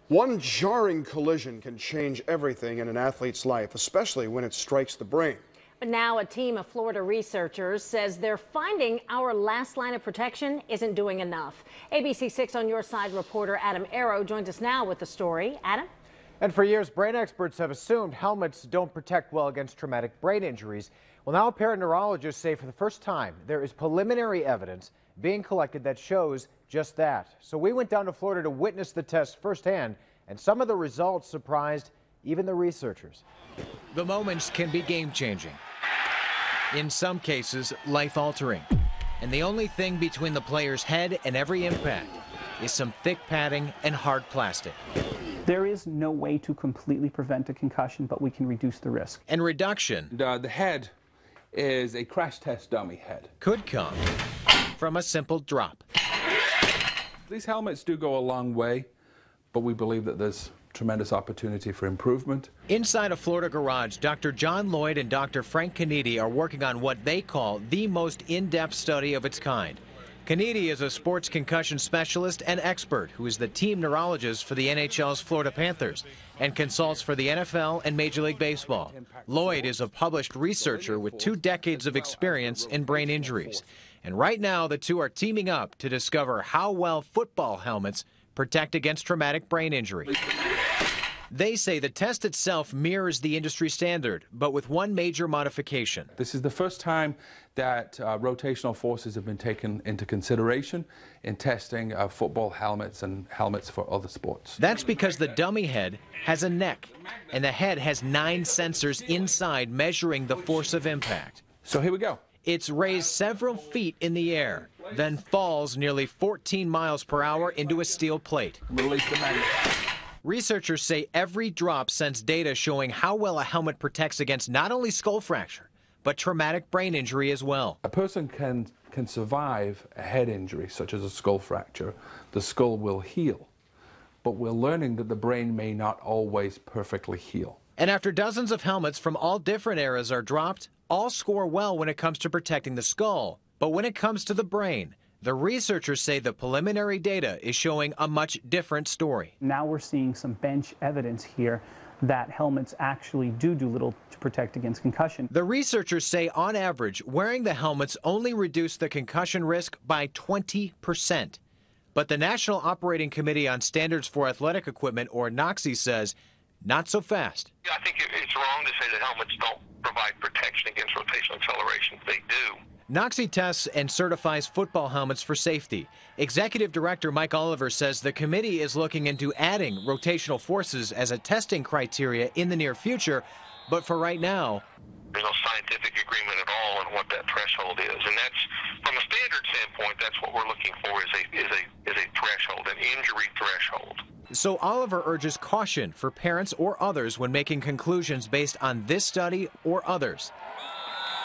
One jarring collision can change everything in an athlete's life, especially when it strikes the brain. But now a team of Florida researchers says they're finding our last line of protection isn't doing enough. ABC 6 On Your Side reporter Adam Aaro joins us now with the story. Adam? And for years, brain experts have assumed helmets don't protect well against traumatic brain injuries. Well, now apparent neurologists say for the first time there is preliminary evidence being collected that shows just that. So we went down to Florida to witness the test firsthand, and some of the results surprised even the researchers. The moments can be game-changing. In some cases, life-altering. And the only thing between the player's head and every impact is some thick padding and hard plastic. There is no way to completely prevent a concussion, but we can reduce the risk. And reduction The head is a crash test dummy head. could come from a simple drop. These helmets do go a long way, but we believe that there's tremendous opportunity for improvement. Inside a Florida garage, Dr. John Lloyd and Dr. Frank Conidi are working on what they call the most in-depth study of its kind. Conidi is a sports concussion specialist and expert who is the team neurologist for the NHL's Florida Panthers and consults for the NFL and Major League Baseball. Lloyd is a published researcher with 2 decades of experience in brain injuries. And right now, the two are teaming up to discover how well football helmets protect against traumatic brain injury. They say the test itself mirrors the industry standard, but with one major modification. This is the first time that rotational forces have been taken into consideration in testing football helmets and helmets for other sports. That's because the dummy head has a neck, and the head has 9 sensors inside measuring the force of impact. So here we go. It's raised several feet in the air, then falls nearly 14 miles per hour into a steel plate. Release the magnet. Researchers say every drop sends data showing how well a helmet protects against not only skull fracture, but traumatic brain injury as well. A person can survive a head injury, such as a skull fracture. The skull will heal, but we're learning that the brain may not always perfectly heal. And after dozens of helmets from all different eras are dropped, all score well when it comes to protecting the skull. But when it comes to the brain, the researchers say the preliminary data is showing a much different story. Now we're seeing some bench evidence here that helmets actually do little to protect against concussion. The researchers say on average, wearing the helmets only reduce the concussion risk by 20%. But the National Operating Committee on Standards for Athletic Equipment, or NOCSE, says not so fast. I think it's wrong to say that helmets don't provide protection against rotational acceleration. They do. NOCSE tests and certifies football helmets for safety. Executive Director Mike Oliver says the committee is looking into adding rotational forces as a testing criteria in the near future, but for right now, there's no scientific agreement at all on what that threshold is, and that's, from a standard standpoint, that's what we're looking for is a threshold, an injury threshold. So Oliver urges caution for parents or others when making conclusions based on this study or others.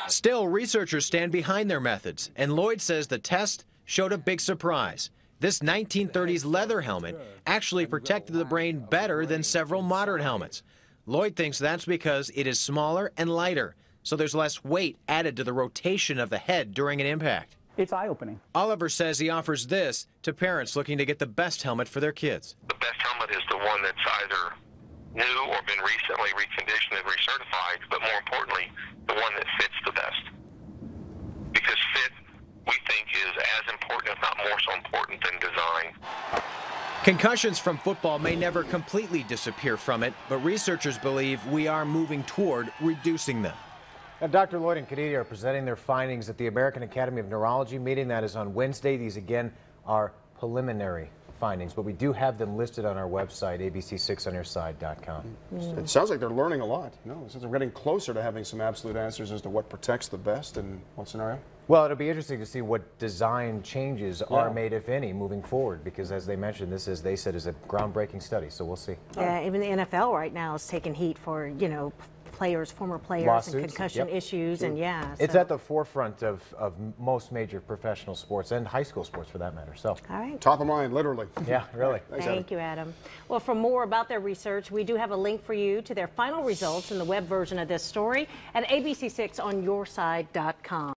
Still, researchers stand behind their methods, and Lloyd says the test showed a big surprise. This 1930s leather helmet actually protected the brain better than several modern helmets. Lloyd thinks that's because it is smaller and lighter, so there's less weight added to the rotation of the head during an impact. It's eye-opening. Oliver says he offers this to parents looking to get the best helmet for their kids. The best helmet is the one that's either new or been recently reconditioned and recertified, but more importantly, the one that fits the best. Because fit, we think, is as important, if not more so important, than design. Concussions from football may never completely disappear from it, but researchers believe we are moving toward reducing them. Now, Dr. Lloyd and Conidi are presenting their findings at the American Academy of Neurology meeting. That is on Wednesday. These, again, are preliminary findings, but we do have them listed on our website, abc6onyourside.com. It sounds like they're learning a lot. Since they're getting closer to having some absolute answers as to what protects the best in what scenario. Well, it'll be interesting to see what design changes are made, if any, moving forward, because as they mentioned, this, as they said, is a groundbreaking study, so we'll see. Yeah, even the NFL right now is taking heat for, players, former players, lawsuits, and concussion issues, and it's at the forefront of most major professional sports and high school sports for that matter. So, all right. Top of mind, literally. Yeah, really. Thank you, Adam. Well, for more about their research, we do have a link for you to their final results in the web version of this story at abc6onyourside.com.